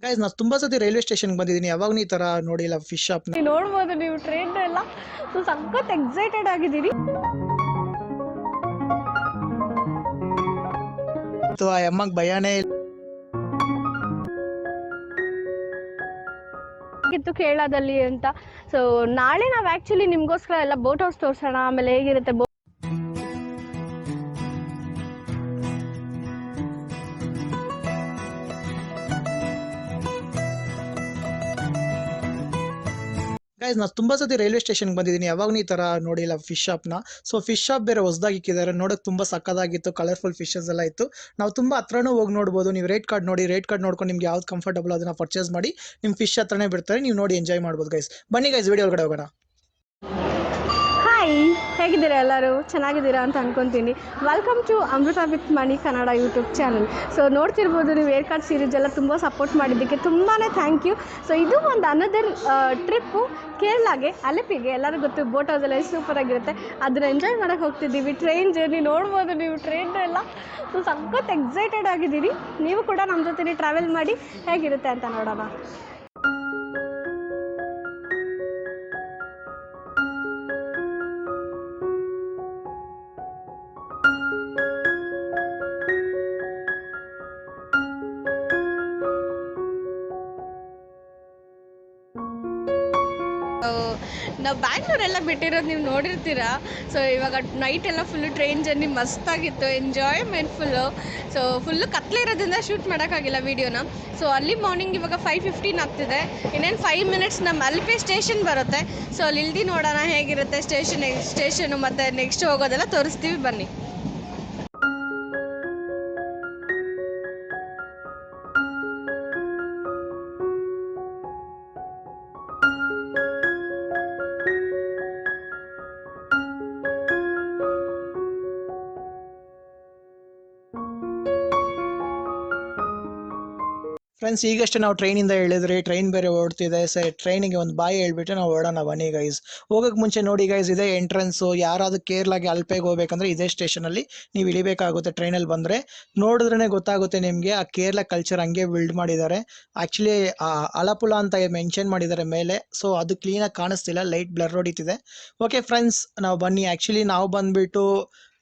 Guys ನಾನು ತುಂಬಾ ಸತಿ ರೈಲ್ವೆ ಸ್ಟೇಷನ್ಗೆ ಬಂದಿದ್ದೀನಿ, ಯಾವಾಗಲೂ ಈ ತರ ನೋಡಿಲ್ಲ ಫಿಶ್ ಶಾಪ್ ನ. ನೋಡ್ಬೋದು ನೀವು ಟ್ರೈನ್ ಎಲ್ಲ ಸಖತ್ ಎಕ್ಸೈಟೆಡ್ ಆಗಿದ್ದೀರಿ. ಆ ಅಮ್ಮಂಗೆ ಭಯನೇ ಇತ್ತು ಕೇರಳದಲ್ಲಿ ಅಂತ. ಸೊ ನಾಳೆ ನಾವು ಆ್ಯಕ್ಚುಲಿ ನಿಮಗೋಸ್ಕರ ಎಲ್ಲ ಬೋಟ್ ಹೌಸ್ ತೋರಿಸೋಣ, ಆಮೇಲೆ ಹೇಗಿರುತ್ತೆ ಗೈಸ್ ನಾನು ತುಂಬಾ ಸತಿ ರೈಲ್ವೆ ಸ್ಟೇಷನ್ಗೆ ಬಂದಿದ್ದೀನಿ, ಯಾವಾಗಲೂ ಈ ತರ ನೋಡಿಲ್ಲ ಫಿಶ್ ಶಾಪ್ ನ. ಸೊ ಫಿಶ್ ಶಾಪ್ ಬೇರೆ ಹೊಸದಾಗಿ ಇಕ್ಕಿದ್ದಾರೆ, ನೋಡಕ್ ತುಂಬಾ ಸಕ್ಕದಾಗಿತ್ತು, ಕಲರ್ಫುಲ್ ಫಿಶಸ್ ಎಲ್ಲ ಇತ್ತು. ನಾವು ತುಂಬಾ ಹತ್ರನೂ ಹೋಗಿ ನೋಡ್ಬೋದು. ನೀವು ರೇಟ್ ಕಾರ್ಡ್ ನೋಡಿ, ರೇಟ್ ಕಾರ್ಡ್ ನೋಡ್ಕೊಂಡು ನಿಮ್ಗೆ ಯಾವ್ದು ಕಂಫರ್ಟಬಲ್ ಅದನ್ನ ಪರ್ಚೇಸ್ ಮಾಡಿ ನಿಮ್ಮ ಫಿಶ್ ಹತ್ರನೇ ಬಿಡ್ತಾರೆ, ನೀವು ನೋಡಿ ಎಂಜಾಯ್ ಮಾಡ್ಬೋದು ಗೈಸ್. ಬನ್ನಿ ಗೈಸ್ ವಿಡಿಯೋ ಒಳಗಡೆ ಹೋಗೋಣ. ಹಾಯ್, ಹೇಗಿದ್ದೀರಾ ಎಲ್ಲರೂ? ಚೆನ್ನಾಗಿದ್ದೀರಾ ಅಂತ ಅನ್ಕೊತೀನಿ. Welcome to Amrita with Mani Kannada YouTube channel. So ನೋಡ್ತಿರ್ಬೋದು ನೀವು ಏರ್ ಕಾರ್ಡ್ ಸೀರೀಸ್ ಎಲ್ಲ ತುಂಬ ಸಪೋರ್ಟ್ ಮಾಡಿದ್ದಕ್ಕೆ ತುಂಬಾ ಥ್ಯಾಂಕ್ ಯು. ಸೊ ಇದು ಒಂದು ಅನದರ್ ಟ್ರಿಪ್ಪು ಕೇರಳಗೆ, ಅಲೆಪಿಗೆ. ಎಲ್ಲರಿಗೂ ಗೊತ್ತು ಬೋಟ್ ಹೌಸೆಲ್ಲ ಸೂಪರಾಗಿರುತ್ತೆ, ಅದನ್ನ ಎಂಜಾಯ್ ಮಾಡೋಕ್ಕೆ ಹೋಗ್ತಿದ್ದೀವಿ. ಟ್ರೈನ್ ಜರ್ನಿ ನೋಡ್ಬೋದು ನೀವು, ಟ್ರೈನ್ ಎಲ್ಲ ಸಖತ್ ಎಕ್ಸೈಟೆಡ್ ಆಗಿದ್ದೀರಿ. ನೀವು ಕೂಡ ನಮ್ಮ ಜೊತೆ ಟ್ರಾವೆಲ್ ಮಾಡಿ ಹೇಗಿರುತ್ತೆ ಅಂತ ನೋಡೋಣ. ನಾವು ಬ್ಯಾಂಗ್ಳೂರೆಲ್ಲ ಬಿಟ್ಟಿರೋದು ನೀವು ನೋಡಿರ್ತೀರಾ. ಸೊ ಇವಾಗ ನೈಟ್ ಎಲ್ಲ ಫುಲ್ಲು ಟ್ರೈನ್ ಜರ್ನಿ ಮಸ್ತಾಗಿತ್ತು, ಎಂಜಾಯ್ಮೆಂಟ್ ಫುಲ್ಲು. ಸೊ ಫುಲ್ಲು ಕತ್ಲೆ ಇರೋದ್ರಿಂದ ಶೂಟ್ ಮಾಡೋಕ್ಕಾಗಿಲ್ಲ ವೀಡಿಯೋನ. ಸೊ ಅಲ್ಲಿ ಮಾರ್ನಿಂಗ್ ಇವಾಗ 5:15 ಆಗ್ತಿದೆ. ಇನ್ನೇನು 5 ಮಿನಿಟ್ಸ್ ನಮ್ಮ ಅಲ್ಪೆ ಸ್ಟೇಷನ್ ಬರುತ್ತೆ. ಸೊ ಅಲ್ಲಿ ಇಳ್ದು ನೋಡೋಣ ಹೇಗಿರುತ್ತೆ ಸ್ಟೇಷನು ಮತ್ತು ನೆಕ್ಸ್ಟ್ ಹೋಗೋದೆಲ್ಲ ತೋರಿಸ್ತೀವಿ, ಬನ್ನಿ. ಫ್ರೆಂಡ್ಸ್ ಈಗಷ್ಟೇ ನಾವು ಟ್ರೈನಿಂದ ಹೇಳಿದ್ರಿ, ಟ್ರೈನ್ ಬೇರೆ ಓಡ್ತಿದೆ. ಟ್ರೈನಿಗೆ ಒಂದು ಬಾಯಿ ಹೇಳ್ಬಿಟ್ಟು ನಾವು ಓಡೋಣ ಬನ್ನಿ ಗೈಸ್. ಹೋಗೋಕೆ ಮುಂಚೆ ನೋಡಿ ಗೈಸ್, ಇದೇ ಎಂಟ್ರೆನ್ಸು. ಯಾರಾದರೂ ಕೇರಳಗೆ ಅಲ್ಪೆಗೆ ಹೋಗ್ಬೇಕಂದ್ರೆ ಇದೇ ಸ್ಟೇಷನಲ್ಲಿ ನೀವು ಇಳಿಬೇಕಾಗುತ್ತೆ. ಟ್ರೈನಲ್ಲಿ ಬಂದರೆ ನೋಡಿದ್ರೇ ಗೊತ್ತಾಗುತ್ತೆ ನಿಮಗೆ, ಆ ಕೇರಳ ಕಲ್ಚರ್ ಹಂಗೆ ಬಿಲ್ಡ್ ಮಾಡಿದ್ದಾರೆ. ಆ್ಯಕ್ಚುಲಿ ಅಲಪುಳ ಅಂತ ಮೆನ್ಷನ್ ಮಾಡಿದ್ದಾರೆ ಮೇಲೆ. ಸೊ ಅದು ಕ್ಲೀನಾಗಿ ಕಾಣಿಸ್ತಿಲ್ಲ, ಲೈಟ್ ಬ್ಲರ್ ಹೊಡಿತಿದೆ. ಓಕೆ ಫ್ರೆಂಡ್ಸ್, ನಾವು ಬನ್ನಿ. ಆ್ಯಕ್ಚುಲಿ ನಾವು ಬಂದುಬಿಟ್ಟು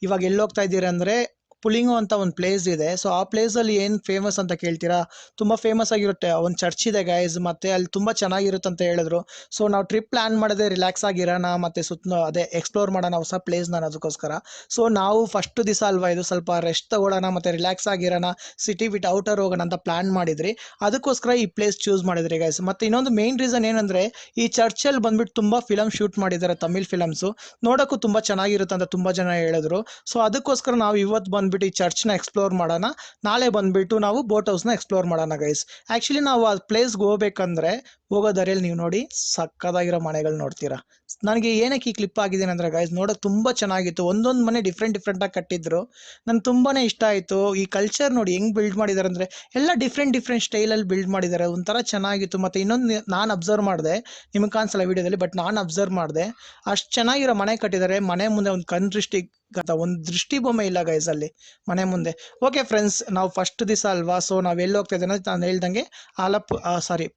ಇವಾಗ ಎಲ್ಲಿ ಹೋಗ್ತಾ ಇದ್ದೀರಿ ಅಂದರೆ ಪುಲಿಂಗು ಅಂತ ಒಂದು ಪ್ಲೇಸ್ ಇದೆ. ಸೊ ಆ ಪ್ಲೇಸಲ್ಲಿ ಏನು ಫೇಮಸ್ ಅಂತ ಕೇಳ್ತೀರಾ? ತುಂಬ ಫೇಮಸ್ ಆಗಿರುತ್ತೆ, ಒಂದು ಚರ್ಚ್ ಇದೆ ಗೈಸ್, ಮತ್ತು ಅಲ್ಲಿ ತುಂಬ ಚೆನ್ನಾಗಿರುತ್ತೆ ಅಂತ ಹೇಳಿದ್ರು. ಸೊ ನಾವು ಟ್ರಿಪ್ ಪ್ಲ್ಯಾನ್ ಮಾಡಿದೆ ರಿಲ್ಯಾಕ್ಸ್ ಆಗಿರೋಣ, ಮತ್ತು ಅದೇ ಎಕ್ಸ್ಪ್ಲೋರ್ ಮಾಡೋಣ ಹೊಸ ಪ್ಲೇಸ್ನ ಅದಕ್ಕೋಸ್ಕರ. ಸೊ ನಾವು ಫಸ್ಟ್ ದಿವಸ ಅಲ್ವಾ ಇದು, ಸ್ವಲ್ಪ ರೆಸ್ಟ್ ತಗೊಳ್ಳೋಣ ಮತ್ತು ರಿಲ್ಯಾಕ್ಸ್ ಆಗಿರೋಣ, ಸಿಟಿ ಬಿಟ್ಟು ಔಟರ್ ಹೋಗೋಣ ಅಂತ ಪ್ಲ್ಯಾನ್ ಮಾಡಿದ್ರಿ. ಅದಕ್ಕೋಸ್ಕರ ಈ ಪ್ಲೇಸ್ ಚೂಸ್ ಮಾಡಿದ್ರಿ ಗೈಸ್. ಮತ್ತು ಇನ್ನೊಂದು ಮೇನ್ ರೀಸನ್ ಏನಂದರೆ ಈ ಚರ್ಚಲ್ಲಿ ಬಂದ್ಬಿಟ್ಟು ತುಂಬ ಫಿಲಮ್ ಶೂಟ್ ಮಾಡಿದ್ದಾರೆ, ತಮಿಳ್ ಫಿಲಮ್ಸು. ನೋಡೋಕ್ಕೂ ತುಂಬ ಚೆನ್ನಾಗಿರುತ್ತೆ ಅಂತ ತುಂಬ ಜನ ಹೇಳಿದ್ರು. ಸೊ ಅದಕ್ಕೋಸ್ಕರ ನಾವು ಇವತ್ತು ಬಂದ್ಬಿಟ್ಟು ಈ ಚರ್ಚ್ನ ಎಕ್ಸ್ಪ್ಲೋರ್ ಮಾಡೋಣ, ನಾಳೆ ಬಂದ್ಬಿಟ್ಟು ನಾವು ಬೋಟ್ ಹೌಸ್ನ ಎಕ್ಸ್ಪ್ಲೋರ್ ಮಾಡೋಣ ಗೈಸ್. ಆ್ಯಕ್ಚುಲಿ ನಾವು ಆ ಪ್ಲೇಸ್ಗೆ ಹೋಗ್ಬೇಕಂದ್ರೆ ಹೋಗೋ ದಾರಿಯಲ್ಲಿ ನೀವು ನೋಡಿ ಸಕ್ಕದಾಗಿರೋ ಮನೆಗಳು ನೋಡ್ತೀರಾ. ನನಗೆ ಏನಕ್ಕೆ ಈ ಕ್ಲಿಪ್ ಆಗಿದ್ದೀನಿ ಅಂದರೆ ಗೈಸ್, ನೋಡೋಕೆ ತುಂಬ ಚೆನ್ನಾಗಿತ್ತು. ಒಂದೊಂದು ಮನೆ ಡಿಫ್ರೆಂಟಾಗಿ ಕಟ್ಟಿದ್ರು, ನನಗೆ ತುಂಬಾ ಇಷ್ಟ ಆಯಿತು. ಈ ಕಲ್ಚರ್ ನೋಡಿ ಹೆಂಗೆ ಬಿಲ್ಡ್ ಮಾಡಿದ್ದಾರೆ ಅಂದರೆ ಎಲ್ಲ ಡಿಫ್ರೆಂಟ್ ಸ್ಟೈಲಲ್ಲಿ ಬಿಲ್ಡ್ ಮಾಡಿದ್ದಾರೆ, ಒಂಥರ ಚೆನ್ನಾಗಿತ್ತು. ಮತ್ತು ಇನ್ನೊಂದು ನಾನು ಅಬ್ಸರ್ವ್ ಮಾಡಿದೆ, ನಿಮಗೆ ಕಾಣಿಸಲ್ಲ ವೀಡಿಯೋದಲ್ಲಿ, ಬಟ್ ನಾನು ಅಬ್ಸರ್ವ್ ಮಾಡಿದೆ, ಅಷ್ಟು ಚೆನ್ನಾಗಿರೋ ಮನೆ ಕಟ್ಟಿದ್ದಾರೆ. ಮನೆ ಮುಂದೆ ಒಂದು ಕಣ್ ಅಂತ ಒಂದು ದೃಷ್ಟಿ ಬೊಮ್ಮೆ ಇಲ್ಲ ಗೈಸ್ ಅಲ್ಲಿ ಮನೆ ಮುಂದೆ. ಓಕೆ ಫ್ರೆಂಡ್ಸ್, ನಾವು ಫಸ್ಟ್ ದಿವಸ ಅಲ್ವಾ, ಸೊ ನಾವು ಎಲ್ಲಿ ಹೋಗ್ತಾ ಇದ್ದೇವೆ ಅಂತ ನಾನು ಹೇಳ್ದಂಗೆ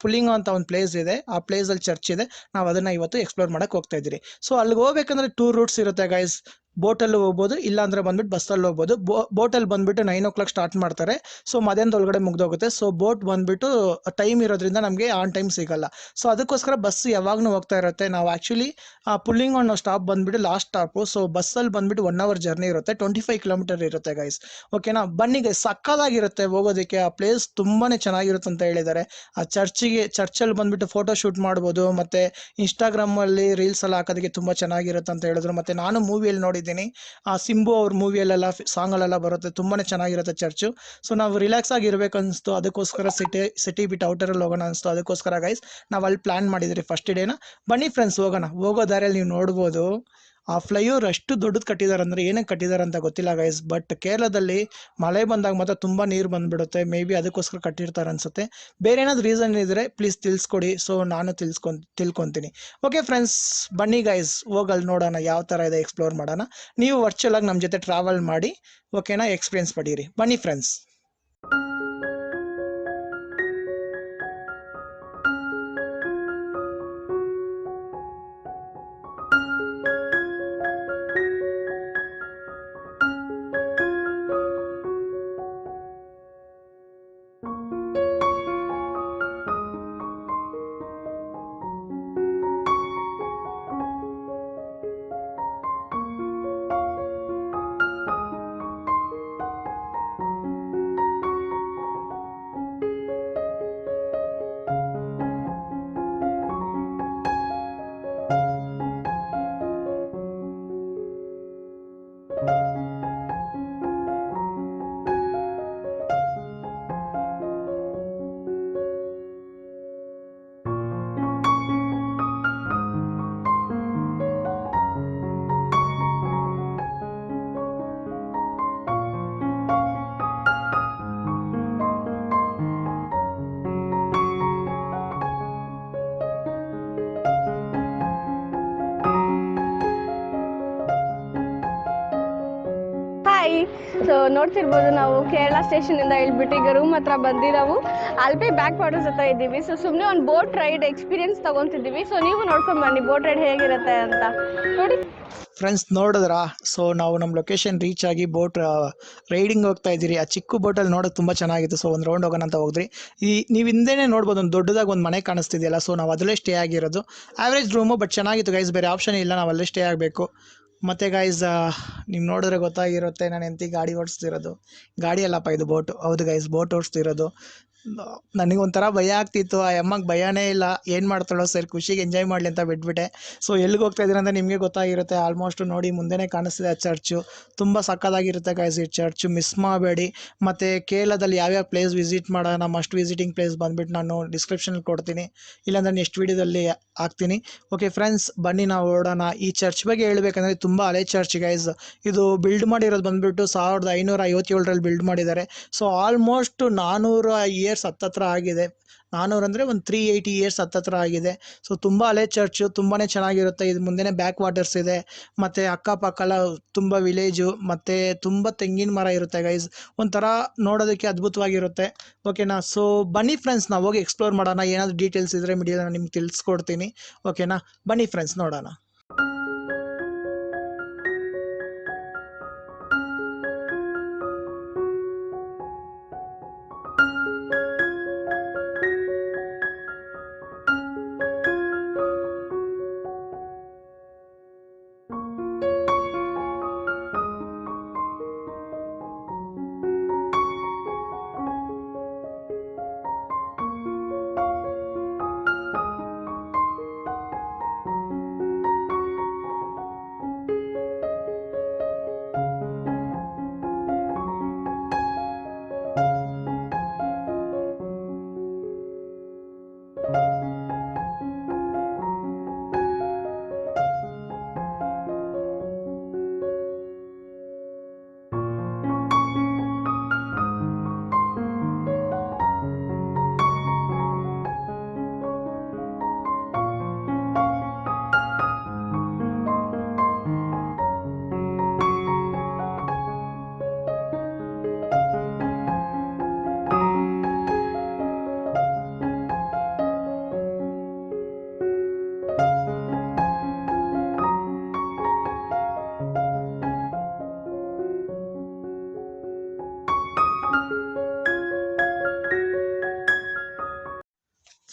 ಪುಲಿಂಗು ಅಂತ ಒಂದು ಪ್ಲೇಸ್ ಇದೆ, ಆ ಪ್ಲೇಸಲ್ಲಿ ಚರ್ಚ್ ಇದೆ. ನಾವು ಅದನ್ನು ಇವತ್ತು ಎಕ್ಸ್ಪ್ಲೋರ್ ಮಾಡೋಕ್ಕೆ ಹೋಗ್ತಾ ಇದ್ದೀರಿ. ಸೊ ಅಲ್ಲಿಗೆ ಹೋಗ್ಬೇಕಂದ್ರೆ 2 ರೂಟ್ಸ್ ಇರುತ್ತೆ ಗೈಸ್. ಬೋಟಲ್ಲಿ ಹೋಗ್ಬೋದು, ಇಲ್ಲಾಂದರೆ ಬಂದ್ಬಿಟ್ಟು ಬಸ್ಸಲ್ಲಿ ಹೋಗ್ಬೋದು. ಬೋಟಲ್ಲಿ ಬಂದುಬಿಟ್ಟು 9 o'clock ಸ್ಟಾರ್ಟ್ ಮಾಡ್ತಾರೆ. ಸೊ ಮಧ್ಯಾಹ್ನದ ಒಳಗಡೆ ಮುಗ್ದೋಗುತ್ತೆ. ಸೊ ಬೋಟ್ ಬಂದುಬಿಟ್ಟು ಟೈಮ್ ಇರೋದ್ರಿಂದ ನಮಗೆ ಆನ್ ಟೈಮ್ ಸಿಗಲ್ಲ. ಸೊ ಅದಕ್ಕೋಸ್ಕರ ಬಸ್ ಯಾವಾಗಲೂ ಹೋಗ್ತಾ ಇರುತ್ತೆ. ನಾವು ಆ್ಯಕ್ಚುಲಿ ಪುಲ್ಲಿಂಗ್ ಅನ್ನೋ ಸ್ಟಾಪ್ ಬಂದುಬಿಟ್ಟು ಲಾಸ್ಟ್ ಸ್ಟಾಪು. ಸೊ ಬಸ್ಸಲ್ಲಿ ಬಂದುಬಿಟ್ಟು 1 hour ಜರ್ನಿ ಇರುತ್ತೆ, 25 kilometer ಇರುತ್ತೆ ಗೈಸ್. ಓಕೆನಾ, ಬನ್ನಿ ಗೈಸ್, ಸಕ್ಕದಾಗಿರುತ್ತೆ ಹೋಗೋದಕ್ಕೆ. ಆ ಪ್ಲೇಸ್ ತುಂಬಾ ಚೆನ್ನಾಗಿರುತ್ತೆ ಅಂತ ಹೇಳಿದ್ದಾರೆ. ಆ ಚರ್ಚಲ್ಲಿ ಬಂದುಬಿಟ್ಟು ಫೋಟೋ ಶೂಟ್ ಮಾಡ್ಬೋದು, ಮತ್ತು ಇನ್ಸ್ಟಾಗ್ರಾಮಲ್ಲಿ ರೀಲ್ಸ್ ಎಲ್ಲ ಹಾಕೋದಕ್ಕೆ ತುಂಬ ಚೆನ್ನಾಗಿರುತ್ತೆ ಅಂತ ಹೇಳಿದ್ರು. ಮತ್ತು ನಾನು ಮೂವಿಯಲ್ಲಿ ನೋಡಿದ್ದೀನಿ, ಆ ಸಿಂಬು ಅವ್ರ ಮೂವಿಯಲ್ಲೆಲ್ಲ ಸಾಂಗಲ್ಲೆಲ್ಲ ಬರುತ್ತೆ, ತುಂಬಾ ಚೆನ್ನಾಗಿರುತ್ತೆ ಚರ್ಚು. ಸೊ ನಾವು ರಿಲ್ಯಾಕ್ಸ್ ಆಗಿರ್ಬೇಕು ಅನಿಸ್ತು, ಅದಕ್ಕೋಸ್ಕರ ಸಿಟಿ ಬಿಟ್ಟು ಔಟರಲ್ಲಿ ಹೋಗೋಣ ಅನಿಸ್ತು. ಅದಕ್ಕೋಸ್ಕರ ಗೈಸ್ ನಾವು ಅಲ್ಲಿ ಪ್ಲ್ಯಾನ್ ಮಾಡಿದ್ರಿ ಫಸ್ಟ್ ಡೇನ. ಬನ್ನಿ ಫ್ರೆಂಡ್ಸ್ ಹೋಗೋಣ. ಹೋಗೋ ದಾರಿಯಲ್ಲಿ ನೀವು ನೋಡ್ಬೋದು ಆ ಫ್ಲೈಓವರ್ ಅಷ್ಟು ದೊಡ್ಡದು ಕಟ್ಟಿದ್ದಾರೆ ಅಂದರೆ ಏನಕ್ಕೆ ಕಟ್ಟಿದ್ದಾರೆ ಅಂತ ಗೊತ್ತಿಲ್ಲ ಗೈಸ್. ಬಟ್ ಕೇರಳದಲ್ಲಿ ಮಳೆ ಬಂದಾಗ ಮಾತ್ರ ತುಂಬ ನೀರು ಬಂದುಬಿಡುತ್ತೆ, ಮೇ ಬಿ ಅದಕ್ಕೋಸ್ಕರ ಕಟ್ಟಿರ್ತಾರೆ ಅನಿಸುತ್ತೆ. ಬೇರೆ ಏನಾದ್ರು ರೀಸನ್ ಇದ್ದರೆ ಪ್ಲೀಸ್ ತಿಳಿಸ್ಕೊಡಿ, ಸೊ ನಾನು ತಿಳ್ಕೊತೀನಿ. ಓಕೆ ಫ್ರೆಂಡ್ಸ್, ಬನ್ನಿ ಗೈಸ್ ಹೋಗಲ್ಲಿ ನೋಡೋಣ ಯಾವ ಥರ ಇದೆ, ಎಕ್ಸ್ಪ್ಲೋರ್ ಮಾಡೋಣ. ನೀವು ವರ್ಚುವಲಾಗಿ ನಮ್ಮ ಜೊತೆ ಟ್ರಾವೆಲ್ ಮಾಡಿ, ಓಕೆನಾ, ಎಕ್ಸ್ಪೀರಿಯನ್ಸ್ ಪಡೀರಿ. ಬನ್ನಿ ಫ್ರೆಂಡ್ಸ್. ಸೊ ನೋಡ್ತಿರ್ಬೋದು ನಾವು ಕೇರಳ ಸ್ಟೇಷನಿಂದ ಇಳ್ಬಿಟ್ಟು ಈಗ ರೂಮ್ ಹತ್ರ ಬಂದು ನಾವು ಅಲ್ಪೆ ಬ್ಯಾಕ್ ವಾಟರ್ಸ್ ಹತ್ರ ಇದ್ದೀವಿ. ಸೊ ಸುಮ್ಮನೆ ಒಂದು ಬೋಟ್ ರೈಡ್ ಎಕ್ಸ್ಪೀರಿಯನ್ಸ್ ತೊಗೊತಿದ್ದೀವಿ. ಸೊ ನೀವು ನೋಡ್ಕೊಂಡು ಬನ್ನಿ ಬೋಟ್ ರೈಡ್ ಹೇಗಿರುತ್ತೆ ಅಂತ ನೋಡಿ. ಫ್ರೆಂಡ್ಸ್ ನೋಡಿದ್ರಾ, ಸೊ ನಾವು ನಮ್ಮ ಲೊಕೇಶನ್ ರೀಚ್ ಆಗಿ ಬೋಟ್ ರೈಡಿಂಗ್ ಹೋಗ್ತಾ ಇದ್ದೀರಿ. ಆ ಚಿಕ್ಕ ಬೋಟಲ್ಲಿ ನೋಡೋಕೆ ತುಂಬ ಚೆನ್ನಾಗಿತ್ತು. ಸೊ ಒಂದು ರೌಂಡ್ ಹೋಗೋಣ ಅಂತ ಹೋದ್ರಿ. ನೀವು ಹಿಂದೆನೇ ನೋಡ್ಬೋದು ಒಂದು ದೊಡ್ಡದಾಗಿ ಒಂದು ಮನೆ ಕಾಣಿಸ್ತಿದೆಯಲ್ಲ, ಸೊ ನಾವು ಅದರಲ್ಲೇ ಸ್ಟೇ ಆಗಿರೋದು. ಆವ್ರೇಜ್ ರೂಮು, ಬಟ್ ಚೆನ್ನಾಗಿತ್ತು ಗೈಸ್, ಬೇರೆ ಆಪ್ಷನ್ ಇಲ್ಲ, ನಾವು ಅಲ್ಲೇ ಸ್ಟೇ ಆಗಬೇಕು. ಮತ್ತು ಗೈಸ್ ನೀವು ನೋಡಿದ್ರೆ ಗೊತ್ತಾಗಿರುತ್ತೆ ನಾನು ಎಂತ ಗಾಡಿ ಓಡಿಸ್ತಿರೋದು. ಗಾಡಿ ಅಲ್ಲಪ್ಪ ಇದು ಬೋಟು. ಹೌದು ಗೈಸ್, ಬೋಟ್ ಓಡಿಸ್ತಿರೋದು. ನನಗೊಂಥರ ಭಯ ಆಗ್ತಿತ್ತು. ಆ ಅಮ್ಮಗೆ ಭಯನೇ ಇಲ್ಲ, ಏನು ಮಾಡ್ತಾಳೋ ಸರಿ ಖುಷಿಗೆ ಎಂಜಾಯ್ ಮಾಡಲಿ ಅಂತ ಬಿಟ್ಬಿಟ್ಟೆ. ಸೊ ಎಲ್ಲಿಗೆ ಹೋಗ್ತಾ ಇದ್ದೀರ ಅಂತ ನಿಮಗೆ ಗೊತ್ತಾಗಿರುತ್ತೆ. ಆಲ್ಮೋಸ್ಟ್ ನೋಡಿ ಮುಂದೆನೇ ಕಾಣಿಸ್ತಿದೆ ಆ ಚರ್ಚು. ತುಂಬ ಸಕ್ಕತ್ತಾಗಿರುತ್ತೆ ಗೈಸ್ ಈ ಚರ್ಚು, ಮಿಸ್ ಮಾಡಬೇಡಿ. ಮತ್ತು ಕೇರಳದಲ್ಲಿ ಯಾವ್ಯಾವ ಪ್ಲೇಸ್ ವಿಸಿಟ್ ಮಾಡೋಣ, ಮಸ್ಟ್ ವಿಸಿಟಿಂಗ್ ಪ್ಲೇಸ್ ಬಂದುಬಿಟ್ಟು ನಾನು ಡಿಸ್ಕ್ರಿಪ್ಷನಲ್ಲಿ ಕೊಡ್ತೀನಿ, ಇಲ್ಲಾಂದರೆ ನೆಕ್ಸ್ಟ್ ವೀಡಿಯೋದಲ್ಲಿ ಹಾಕ್ತೀನಿ. ಓಕೆ ಫ್ರೆಂಡ್ಸ್, ಬನ್ನಿ ನಾವು ಓಡೋಣ. ಈ ಚರ್ಚ್ ಬಗ್ಗೆ ಹೇಳ್ಬೇಕಂದ್ರೆ ತುಂಬ ಹಳೆ ಚರ್ಚ್ ಗೈಸ್. ಇದು ಬಿಲ್ಡ್ ಮಾಡಿರೋದು ಬಂದುಬಿಟ್ಟು 1557ರಲ್ಲಿ ಬಿಲ್ಡ್ ಮಾಡಿದ್ದಾರೆ. ಸೊ ಆಲ್ಮೋಸ್ಟ್ 400 ಇಯರ್ಸ್ ಹತ್ತತ್ರ ಆಗಿದೆ. 400 ಅಂದರೆ ಒಂದು 380 ಇಯರ್ಸ್ ಹತ್ತತ್ರ ಆಗಿದೆ. ಸೊ ತುಂಬ ಹಳೆ ಚರ್ಚು, ತುಂಬಾ ಚೆನ್ನಾಗಿರುತ್ತೆ. ಇದು ಮುಂದೆನೇ ಬ್ಯಾಕ್ ವಾಟರ್ಸ್ ಇದೆ, ಮತ್ತು ಅಕ್ಕಪಕ್ಕಲ ತುಂಬ ವಿಲೇಜು, ಮತ್ತು ತುಂಬ ತೆಂಗಿನ ಮರ ಇರುತ್ತೆ ಗೈಸ್. ಒಂಥರ ನೋಡೋದಕ್ಕೆ ಅದ್ಭುತವಾಗಿರುತ್ತೆ. ಓಕೆನಾ. ಸೊ ಬನ್ನಿ ಫ್ರೆಂಡ್ಸ್, ನಾವು ಹೋಗಿ ಎಕ್ಸ್ಪ್ಲೋರ್ ಮಾಡೋಣ. ಏನಾದರೂ ಡೀಟೇಲ್ಸ್ ಇದ್ದರೆ ಮೀಡಿಯಾ ನಿಮ್ಗೆ ತಿಳಿಸ್ಕೊಡ್ತೀನಿ. ಓಕೆನಾ, ಬನ್ನಿ ಫ್ರೆಂಡ್ಸ್ ನೋಡೋಣ.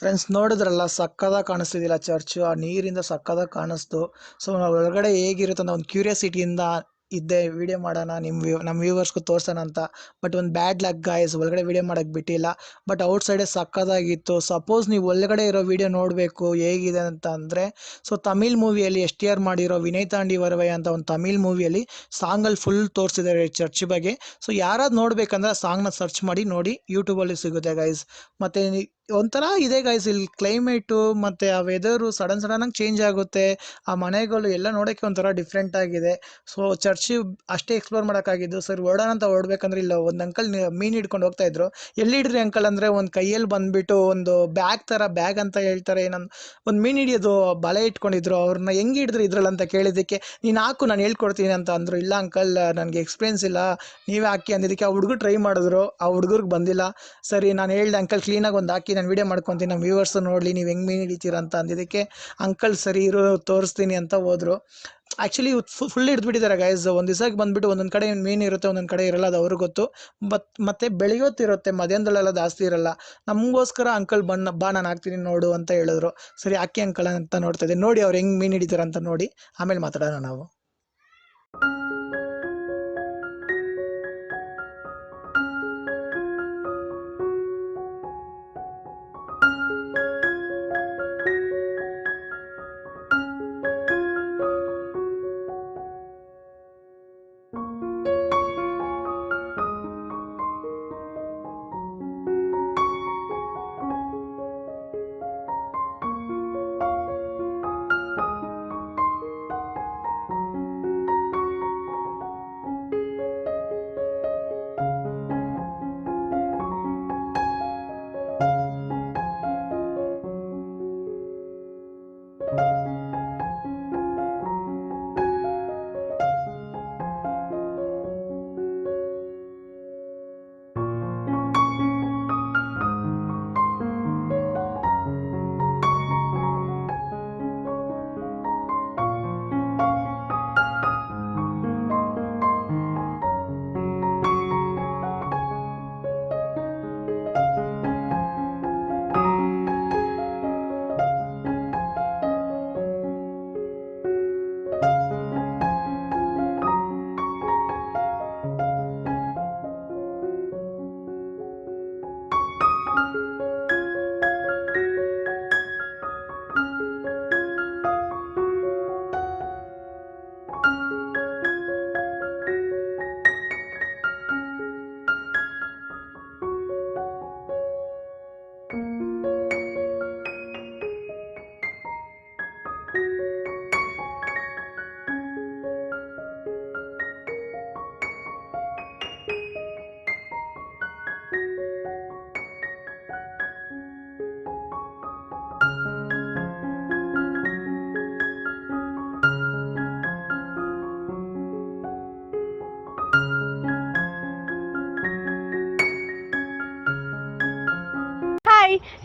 ಫ್ರೆಂಡ್ಸ್ ನೋಡಿದ್ರಲ್ಲ, ಸಕ್ಕದಾಗಿ ಕಾಣಿಸ್ತಿದ್ದಿಲ್ಲ ಚರ್ಚು, ಆ ನೀರಿಂದ ಸಕ್ಕದಾಗಿ ಕಾಣಿಸ್ತು. ಸೊ ನಾವು ಒಳಗಡೆ ಹೇಗಿರುತ್ತೆ ಅಂತ ಒಂದು ಕ್ಯೂರಿಯಾಸಿಟಿಯಿಂದ ಇದ್ದೆ, ವೀಡಿಯೋ ಮಾಡೋಣ ನಮ್ಮ ವ್ಯೂವರ್ಸ್ಗೂ ತೋರಿಸೋಣ ಅಂತ. ಬಟ್ ಒಂದು ಬ್ಯಾಡ್ ಲಕ್ ಗಾಯ್ಸ್, ಒಳಗಡೆ ವೀಡಿಯೋ ಮಾಡೋಕ್ಕೆ ಬಿಟ್ಟಿಲ್ಲ. ಬಟ್ ಔಟ್ ಸೈಡೇ ಸಕ್ಕದಾಗಿತ್ತು. ಸಪೋಸ್ ನೀವು ಒಳಗಡೆ ಇರೋ ವೀಡಿಯೋ ನೋಡಬೇಕು ಹೇಗಿದೆ ಅಂತ ಅಂದರೆ, ಸೊ ತಮಿಳ್ ಮೂವಿಯಲ್ಲಿ STR ಮಾಡಿರೋ ವಿನಯ್ ತಾಂಡಿ ವರವೈ ಅಂತ ಒಂದು ತಮಿಳ್ ಮೂವಿಯಲ್ಲಿ ಸಾಂಗಲ್ಲಿ ಫುಲ್ ತೋರಿಸಿದ್ದಾರೆ ಚರ್ಚ್ ಬಗ್ಗೆ. ಸೊ ಯಾರಾದ್ರು ನೋಡಬೇಕಂದ್ರೆ ಆ ಸಾಂಗ್ನ ಸರ್ಚ್ ಮಾಡಿ ನೋಡಿ, ಯೂಟ್ಯೂಬಲ್ಲಿ ಸಿಗುತ್ತೆ ಗೈಸ್. ಮತ್ತು ಒಂಥರ ಇದೆ ಗೈಸ್, ಇಲ್ಲಿ ಕ್ಲೈಮೇಟು ಮತ್ತು ಆ ವೆದರು ಸಡನ್ನಾಗಿ ಚೇಂಜ್ ಆಗುತ್ತೆ. ಆ ಮನೆಗಳು ಎಲ್ಲ ನೋಡೋಕ್ಕೆ ಒಂಥರ ಡಿಫ್ರೆಂಟ್ ಆಗಿದೆ. ಸೊ ಚರ್ಚ್ ಅಷ್ಟೇ ಎಕ್ಸ್ಪ್ಲೋರ್ ಮಾಡೋಕ್ಕಾಗಿದ್ದು. ಸರ್ ಓಡೋಣ ಅಂತ ಓಡಬೇಕಂದ್ರೆ ಇಲ್ಲ ಒಂದು ಅಂಕಲ್ ಮೀನು ಹಿಡ್ಕೊಂಡು ಹೋಗ್ತಾ ಇದ್ರು. ಎಲ್ಲಿ ಹಿಡಿದ್ರಿ ಅಂಕಲ್ ಅಂದರೆ, ಒಂದು ಕೈಯಲ್ಲಿ ಬಂದುಬಿಟ್ಟು ಒಂದು ಬ್ಯಾಗ್ ಅಂತ ಹೇಳ್ತಾರೆ, ಒಂದು ಮೀನು ಹಿಡಿಯೋದು ಬಲೆ ಇಟ್ಕೊಂಡಿದ್ರು. ಅವ್ರನ್ನ ಹೆಂಗೆ ಹಿಡಿದ್ರಿ ಇದ್ರಲ್ಲಿ ಅಂತ ಕೇಳಿದ್ದಕ್ಕೆ, ನೀನು ಹಾಕು ನಾನು ಹೇಳ್ಕೊಡ್ತೀನಿ ಅಂತ ಅಂದರು. ಇಲ್ಲ ಅಂಕಲ್ ನನಗೆ ಎಕ್ಸ್ಪೀರಿಯನ್ಸ್ ಇಲ್ಲ, ನೀವೇ ಹಾಕಿ ಅಂದಿದ್ದಕ್ಕೆ ಆ ಹುಡುಗರು ಟ್ರೈ ಮಾಡಿದ್ರು. ಆ ಹುಡುಗರಿಗೆ ಬಂದಿಲ್ಲ. ಸರಿ ನಾನು ಹೇಳ್ದೆ, ಅಂಕಲ್ ಕ್ಲೀನಾಗಿ ಒಂದು ಹಾಕಿ ನಾನು ವೀಡಿಯೋ ಮಾಡ್ಕೊತೀನಿ, ನಮ್ಮ ವ್ಯೂವರ್ಸ್ ನೋಡಲಿ ನೀವು ಹೆಂಗೆ ಮೀನು ಹಿಡಿತೀರ ಅಂತ ಅಂದಿದ್ದಕ್ಕೆ, ಅಂಕಲ್ ಸರಿ ಇರು ತೋರಿಸ್ತೀನಿ ಅಂತ ಹೋದರು. ಆ್ಯಕ್ಚುಲಿ ಫುಲ್ ಹಿಡಿದ್ಬಿಟ್ಟಿದ್ದಾರೆ ಗೈಸ್. ಒಂದು ದಿವಸಕ್ಕೆ ಬಂದುಬಿಟ್ಟು ಒಂದೊಂದು ಕಡೆ ಮೀನು ಇರುತ್ತೆ, ಒಂದೊಂದು ಕಡೆ ಇರಲ್ಲ, ಅದು ಅವ್ರಿಗೆ ಗೊತ್ತು. ಮತ್ತೆ ಬೆಳೆಯೋತ್ತಿರುತ್ತೆ, ಮಧ್ಯಾಹ್ನದಲ್ಲೆಲ್ಲ ಜಾಸ್ತಿ ಇರಲ್ಲ. ನಮಗೋಸ್ಕರ ಅಂಕಲ್ ಬಾ ನಾನು ಹಾಕ್ತೀನಿ ನೋಡು ಅಂತ ಹೇಳಿದ್ರು. ಸರಿ ಹಾಕಿ ಅಂಕಲ್ ಅಂತ ನೋಡ್ತಾ ಇದ್ದೆ. ನೋಡಿ ಅವ್ರು ಹೆಂಗೆ ಮೀನು ಹಿಡಿತಾರೆ ಅಂತ ನೋಡಿ, ಆಮೇಲೆ ಮಾತಾಡೋಣ ನಾವು.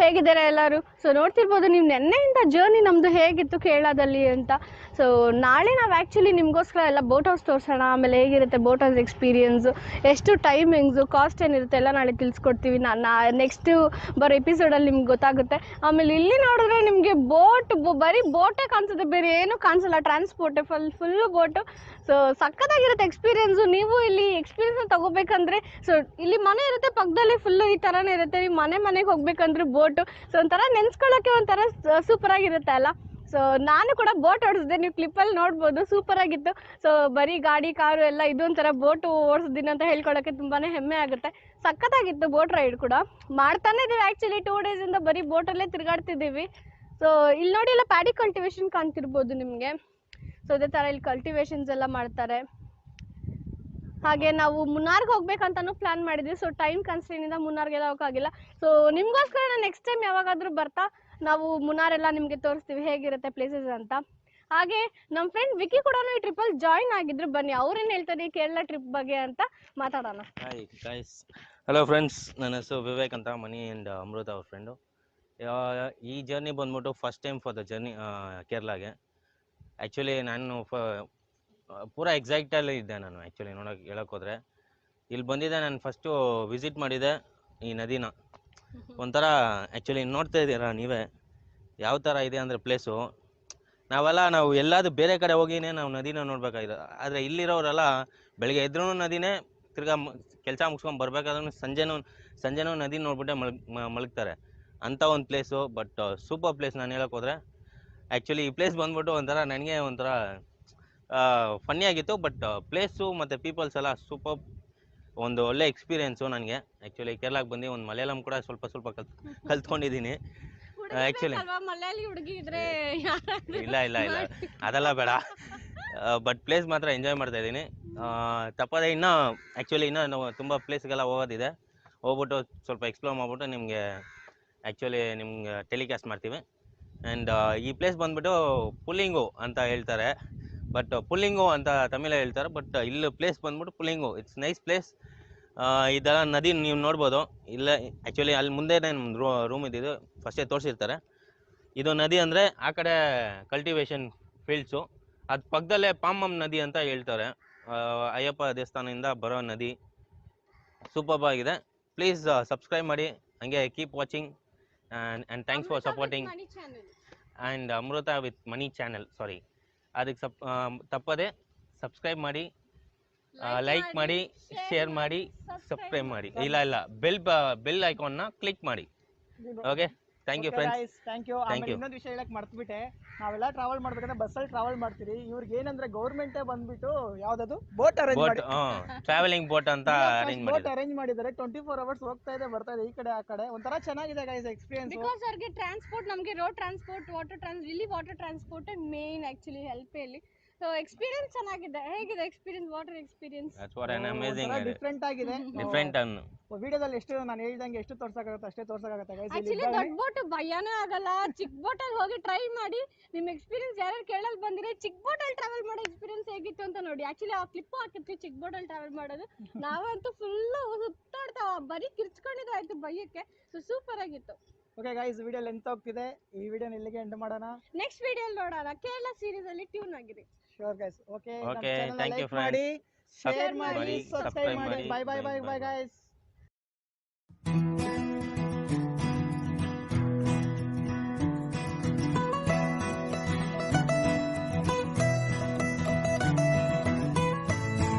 ಹೇಗಿದ್ದಾರೆ ಎಲ್ಲರೂ? ಸೊ ನೋಡ್ತಿರ್ಬೋದು ನೀವು ನೆನ್ನೆಯಿಂದ ಜರ್ನಿ ನಮ್ಮದು ಹೇಗಿತ್ತು ಕೇರಳದಲ್ಲಿ ಅಂತ. ಸೊ ನಾಳೆ ನಾವು ಆ್ಯಕ್ಚುಲಿ ನಿಮಗೋಸ್ಕರ ಎಲ್ಲ ಬೋಟ್ ಹೌಸ್ ತೋರಿಸೋಣ, ಆಮೇಲೆ ಹೇಗಿರುತ್ತೆ ಬೋಟ್ ಹೌಸ್ ಎಕ್ಸ್ಪೀರಿಯನ್ಸು, ಎಷ್ಟು ಟೈಮಿಂಗ್ಸು, ಕಾಸ್ಟ್ ಏನಿರುತ್ತೆ ಎಲ್ಲ ನಾಳೆ ತಿಳಿಸ್ಕೊಡ್ತೀವಿ. ನೆಕ್ಸ್ಟು ಬರೋ ಎಪಿಸೋಡಲ್ಲಿ ನಿಮ್ಗೆ ಗೊತ್ತಾಗುತ್ತೆ. ಆಮೇಲೆ ಇಲ್ಲಿ ನೋಡಿದ್ರೆ ನಿಮಗೆ ಬರೀ ಬೋಟೇ ಕಾಣಿಸುತ್ತೆ, ಬೇರೆ ಏನೂ ಕಾಣಿಸಲ್ಲ. ಟ್ರಾನ್ಸ್ಪೋರ್ಟೇ ಫುಲ್ಲು ಬೋಟು. ಸೊ ಸಕ್ಕತ್ತಾಗಿರುತ್ತೆ ಎಕ್ಸ್ಪೀರಿಯನ್ಸು. ನೀವು ಇಲ್ಲಿ ಎಕ್ಸ್ಪೀರಿಯನ್ಸ್ನ ತೊಗೋಬೇಕಂದ್ರೆ ಸೊ ಇಲ್ಲಿ ಮನೆ ಇರುತ್ತೆ ಪಕ್ಕದಲ್ಲಿ, ಫುಲ್ಲು ಈ ಥರನೇ ಇರುತ್ತೆ. ನೀವು ಮನೆಗೆ ಹೋಗ್ಬೇಕಂದ್ರೆ ಬೋಟು. ಸೊ ಒಂಥರ ನೆನೆಸ್ಕೊಳ್ಳೋಕ್ಕೆ ಒಂಥರ ಸೂಪರಾಗಿರುತ್ತೆ ಅಲ್ಲ. ಸೊ ನಾನು ಕೂಡ ಬೋಟ್ ಓಡಿಸಿದೆ, ನೀವು ಕ್ಲಿಪ್ಪಲ್ಲಿ ನೋಡ್ಬೋದು, ಸೂಪರಾಗಿತ್ತು. ಸೊ ಬರೀ ಗಾಡಿ ಕಾರು ಎಲ್ಲ ಇದೊಂಥರ ಬೋಟು ಓಡಿಸಿದ್ದೀನಿ ಅಂತ ಹೇಳ್ಕೊಳ್ಳೋಕ್ಕೆ ತುಂಬಾ ಹೆಮ್ಮೆ ಆಗುತ್ತೆ. ಸಖತ್ತಾಗಿತ್ತು ಬೋಟ್ ರೈಡ್ ಕೂಡ. ಮಾಡ್ತಾನೆ ಇದ್ದೀವಿ ಆ್ಯಕ್ಚುಲಿ 2 ಡೇಸಿಂದ ಬರೀ ಬೋಟಲ್ಲೇ ತಿರುಗಾಡ್ತಿದ್ದೀವಿ. ಸೊ ಇಲ್ಲಿ ನೋಡಿ ಎಲ್ಲ ಪ್ಯಾಡಿ ಕಲ್ಟಿವೇಶನ್ ಕಾಣ್ತಿರ್ಬೋದು ನಿಮಗೆ. ಸೊ ಅದೇ ಥರ ಇಲ್ಲಿ ಕಲ್ಟಿವೇಶನ್ಸ್ ಎಲ್ಲ ಮಾಡ್ತಾರೆ. ಹಾಗೆ ನಾವು ಮುನ್ನಾರ್ಗೆ ಹೋಗ್ಬೇಕಂತನೂ ಪ್ಲಾನ್ ಮಾಡಿದ್ವಿ. ಸೊ ಟೈಮ್ ಕನ್ಸ್ಟ್ರೇನಿಂದ ಮುನ್ನಾರ್ಗೆಲ್ಲ ಹೋಗೋಕ್ಕಾಗಿಲ್ಲ. ಸೊ ನಿಮಗೋಸ್ಕರ ನಾನು ನೆಕ್ಸ್ಟ್ ಟೈಮ್ ಯಾವಾಗಾದರೂ ಬರ್ತಾ ನಾವು ಮುನ್ನಾರೆಲ್ಲ ನಿಮಗೆ ತೋರಿಸ್ತೀವಿ ಹೇಗಿರುತ್ತೆ ಪ್ಲೇಸಸ್ ಅಂತ. ಹಾಗೆ ನಮ್ಮ ಫ್ರೆಂಡ್ ವಿಕಿ ಕೂಡ ಈ ಟ್ರಿಪ್ಪಲ್ಲಿ ಜಾಯಿನ್ ಆಗಿದ್ರು. ಬನ್ನಿ ಅವ್ರೇನು ಹೇಳ್ತಾರೆ ಕೇರಳ ಟ್ರಿಪ್ ಬಗ್ಗೆ ಅಂತ ಮಾತಾಡೋಣ. ಹಾಯ್ ಗೈಸ್, ಹಲೋ ಫ್ರೆಂಡ್ಸ್, ನನ್ನ ಹೆಸರು ವಿವೇಕ್ ಅಂತ, ಮನಿ ಆ್ಯಂಡ್ ಅಮೃತ ಅವ್ರ ಫ್ರೆಂಡು. ಈ ಜರ್ನಿ ಬಂದ್ಬಿಟ್ಟು first time for the journey ಕೇರಳಗೆ. ಆ್ಯಕ್ಚುಲಿ ನಾನು ಪೂರಾ ಎಕ್ಸೈಟಲ್ಲಿ ಇದ್ದೆ. ನಾನು ಆ್ಯಕ್ಚುಲಿ ಹೇಳೋಕೆ ಹೋದರೆ ಇಲ್ಲಿ ಬಂದಿದ್ದೆ. ನಾನು ಫಸ್ಟು ವಿಸಿಟ್ ಮಾಡಿದ್ದೆ ಈ ನದಿನ. ಒಂಥರ ಆ್ಯಕ್ಚುಲಿ ನೋಡ್ತಾ ಇದ್ದೀರಾ ನೀವೇ ಯಾವ ಥರ ಇದೆ ಅಂದರೆ ಪ್ಲೇಸು. ನಾವು ಎಲ್ಲಾದರೂ ಬೇರೆ ಕಡೆ ಹೋಗಿನೇ ನಾವು ನದಿನ ನೋಡ್ಬೇಕಾಗಿದೆ. ಆದರೆ ಇಲ್ಲಿರೋರೆಲ್ಲ ಬೆಳಗ್ಗೆ ಎದ್ರೂ ನದಿನೇ, ತಿರ್ಗಾ ಕೆಲಸ ಮುಗಿಸ್ಕೊಂಡು ಬರ್ಬೇಕಾದ್ರೂ ಸಂಜೆನೂ ನದಿ ನೋಡ್ಬಿಟ್ಟೆ ಮಲಗ್ತಾರೆ. ಅಂಥ ಒಂದು ಪ್ಲೇಸು. But super place. ನಾನು ಹೇಳೋಕೆ ಹೋದರೆ ಆ್ಯಕ್ಚುಲಿ ಈ ಪ್ಲೇಸ್ ಬಂದ್ಬಿಟ್ಟು ಒಂಥರ ನನಗೆ ಒಂಥರ ಫನ್ನಿ ಆಗಿತ್ತು. ಬಟ್ ಪ್ಲೇಸು ಮತ್ತು ಪೀಪಲ್ಸ್ ಎಲ್ಲ ಸೂಪರ್. ಒಂದು ಒಳ್ಳೆ ಎಕ್ಸ್ಪೀರಿಯೆನ್ಸು ನನಗೆ. ಆ್ಯಕ್ಚುಲಿ ಕೇರಳಕ್ಕೆ ಬಂದು ಒಂದು ಮಲಯಾಳಂ ಕೂಡ ಸ್ವಲ್ಪ ಕಲ್ತ್ಕೊಂಡಿದ್ದೀನಿ ಆ್ಯಕ್ಚುಲಿ. ಇಲ್ಲ ಅದೆಲ್ಲ ಬೇಡ. ಬಟ್ ಪ್ಲೇಸ್ ಮಾತ್ರ ಎಂಜಾಯ್ ಮಾಡ್ತಾ ಇದ್ದೀನಿ ತಪ್ಪದೆ. ಇನ್ನೂ ನಾವು ತುಂಬ ಪ್ಲೇಸ್ಗೆಲ್ಲ ಹೋಗೋದಿದೆ. ಹೋಗ್ಬಿಟ್ಟು ಸ್ವಲ್ಪ ಎಕ್ಸ್ಪ್ಲೋರ್ ಮಾಡಿಬಿಟ್ಟು ನಿಮಗೆ ಟೆಲಿಕಾಸ್ಟ್ ಮಾಡ್ತೀವಿ. ಆ್ಯಂಡ್ ಈ ಪ್ಲೇಸ್ ಬಂದ್ಬಿಟ್ಟು ಪುಲ್ಲಿಂಗು ಅಂತ ಹೇಳ್ತಾರೆ. ಬಟ್ ಪುಲ್ಲಿಂಗು ಅಂತ ತಮಿಳಲ್ಲಿ ಹೇಳ್ತಾರೆ. ಬಟ್ ಇಲ್ಲಿ ಪ್ಲೇಸ್ ಬಂದ್ಬಿಟ್ಟು ಪುಲ್ಲಿಂಗು. It's nice place. ಇದೆಲ್ಲ ನದಿ ನೀವು ನೋಡ್ಬೋದು. ಇಲ್ಲ ಆ್ಯಕ್ಚುಲಿ ಅಲ್ಲಿ ಮುಂದೆ ನಮ್ಮ ರೂಮ್ ಇದ್ದಿದ್ದು ಫಸ್ಟೇ ತೋರಿಸಿರ್ತಾರೆ. ಇದು ನದಿ ಅಂದರೆ ಆ ಕಡೆ ಕಲ್ಟಿವೇಶನ್ ಫೀಲ್ಡ್ಸು, ಅದು ಪಕ್ಕದಲ್ಲೇ ಪಾಂಬಂ ನದಿ ಅಂತ ಹೇಳ್ತಾರೆ. ಅಯ್ಯಪ್ಪ ದೇವಸ್ಥಾನದಿಂದ ಬರೋ ನದಿ. ಸೂಪರ್ ಆಗಿದೆ. ಪ್ಲೀಸ್ ಸಬ್ಸ್ಕ್ರೈಬ್ ಮಾಡಿ, ಹಂಗೆ keep watching and thanks for supporting. And Amrita with money channel, sorry, ಅದಕ್ಕೆ ತಪ್ಪದೆ ಸಬ್ಸ್ಕ್ರೈಬ್ ಮಾಡಿ, ಲೈಕ್ ಮಾಡಿ, ಶೇರ್ ಮಾಡಿ, ಸಬ್ಸ್ಕ್ರೈಬ್ ಮಾಡಿ. ಇಲ್ಲ ಬೆಲ್ ಐಕಾನ್ನ ಕ್ಲಿಕ್ ಮಾಡಿ. Okay, thank you friends. Thank you. ಇನ್ನೊಂದು ವಿಷಯ ಹೇಳಕ್ ಮರ್ತ್ಬಿಟ್ಟೆ, ನಾವೆಲ್ಲ ಟ್ರಾವೆಲ್ ಮಾಡ್ಬೇಕಂದ್ರೆ ಬಸ್ಸಲ್ಲಿ ಟ್ರಾವೆಲ್ ಮಾಡ್ತೀರಿ. ಇವ್ರಿಗೆ ಏನಂದ್ರೆ ಗೌರ್ಮೆಂಟೇ ಬಂದ್ಬಿಟ್ಟು ಯಾವ್ದದು ಬೋಟ್ ಟ್ರಾವೆಲಿಂಗ್ ಬೋಟ್ ಅಂತ ಅರೇಂಜ್ ಮಾಡಿದ್ದಾರೆ. 24 hours ಹೋಗ್ತಾ ಇದೆ ಬರ್ತಾ ಇದೆ ಈ ಕಡೆ ಆ ಕಡೆ. ಒಂಥರ ಚೆನ್ನಾಗಿದೆ ಗೈಸ್ ಎಕ್ಸ್ಪೀರಿಯನ್ಸ್. ಬಿಕಾಸ್ ಅವ್ರಿಗೆ ಟ್ರಾನ್ಸ್ಪೋರ್ಟ್, ನಮಗೆ ರೋಡ್ ಟ್ರಾನ್ಸ್ಪೋರ್ಟ್, ಇಲ್ಲಿ water transport main actually help ಇಲ್ಲಿ. ಸೊ ಎಕ್ಸ್ಪೀರಿಯನ್ಸ್ ಚೆನ್ನಾಗಿದೆ. ಹೇಗಿದೆ experience, water experience? That's what I am amazing. Different ಆಗಿದೆ. ಡಿಫರೆಂಟ್ ಅನ್ನು ವಿಡಿಯೋದಲ್ಲಿ ಎಷ್ಟು ನಾನು ಹೇಳ್ದಂಗೆ ಎಷ್ಟು ತೋರ್ಸಕ್ಕಾಗುತ್ತೆ ಅಷ್ಟೇ ತೋರ್ಸಕ್ಕಾಗುತ್ತೆ ಗೈಸ್. ಆಕ್ಚುಲಿ ದೊಡ್ಡ ಬೋಟ್ ಭಯನೇ ಆಗಲ್ಲ. ಚಿಕ್ಕ ಬೋಟಲ್ಲಿ ಹೋಗಿ ಟ್ರೈ ಮಾಡಿ. ನಿಮ್ಮ ಎಕ್ಸ್ಪೀರಿಯನ್ಸ್ ಯಾರು ಕೇಳಲ್ ಬಂದಿದ್ರೆ ಚಿಕ್ಕ ಬೋಟಲ್ಲಿ ಟ್ರಾವೆಲ್ ಮಾಡೋ ಎಕ್ಸ್ಪೀರಿಯನ್ಸ್ ಹೇಗಿತ್ತು ಅಂತ ನೋಡಿ. ಆಕ್ಚುಲಿ ಆ ಕ್ಲಿಪ್ ಹಾಕಿರ್ತೀವಿ ಚಿಕ್ಕ ಬೋಟಲ್ಲಿ ಟ್ರಾವೆಲ್ ಮಾಡೋದು. ನಾವಂತೂ ಫುಲ್ಲು ಸುತ್ತಾಡ್ತಾವ, ಬರೀ ಕಿರ್ಚ್ಕೊಂಡಿದ್ದಾಯ್ತು ಭಯಕ್ಕೆ. ಸೊ ಸೂಪರ್ ಆಗಿತ್ತು. ಓಕೆ ಗೈಸ್, ವಿಡಿಯೋ ಲೆಂತ್ ಹೋಗ್ತಿದೆ. ಈ ವಿಡಿಯೋನ ಇಲ್ಲಿಗೆ ಎಂಡ್ ಮಾಡೋಣ. ನೆಕ್ಸ್ಟ್ ವಿಡಿಯೋಲಿ ನೋಡೋಣ. ಕೇರಳ ಸೀರೀಸ್ ಅಲ್ಲಿ ಟ್ಯೂನ್ ಆಗಿದೆ. ಶೋರ್ ಗೈಸ್. ಓಕೆ, ಥ್ಯಾಂಕ್ ಯು ಮಾಡಿ, ಫ್ರೆಂಡ್ಸ್. ಶೇರ್ ಮಾಡಿ, ಸಬ್ಸ್ಕ್ರೈಬ್ ಮಾಡಿ. Bye guys.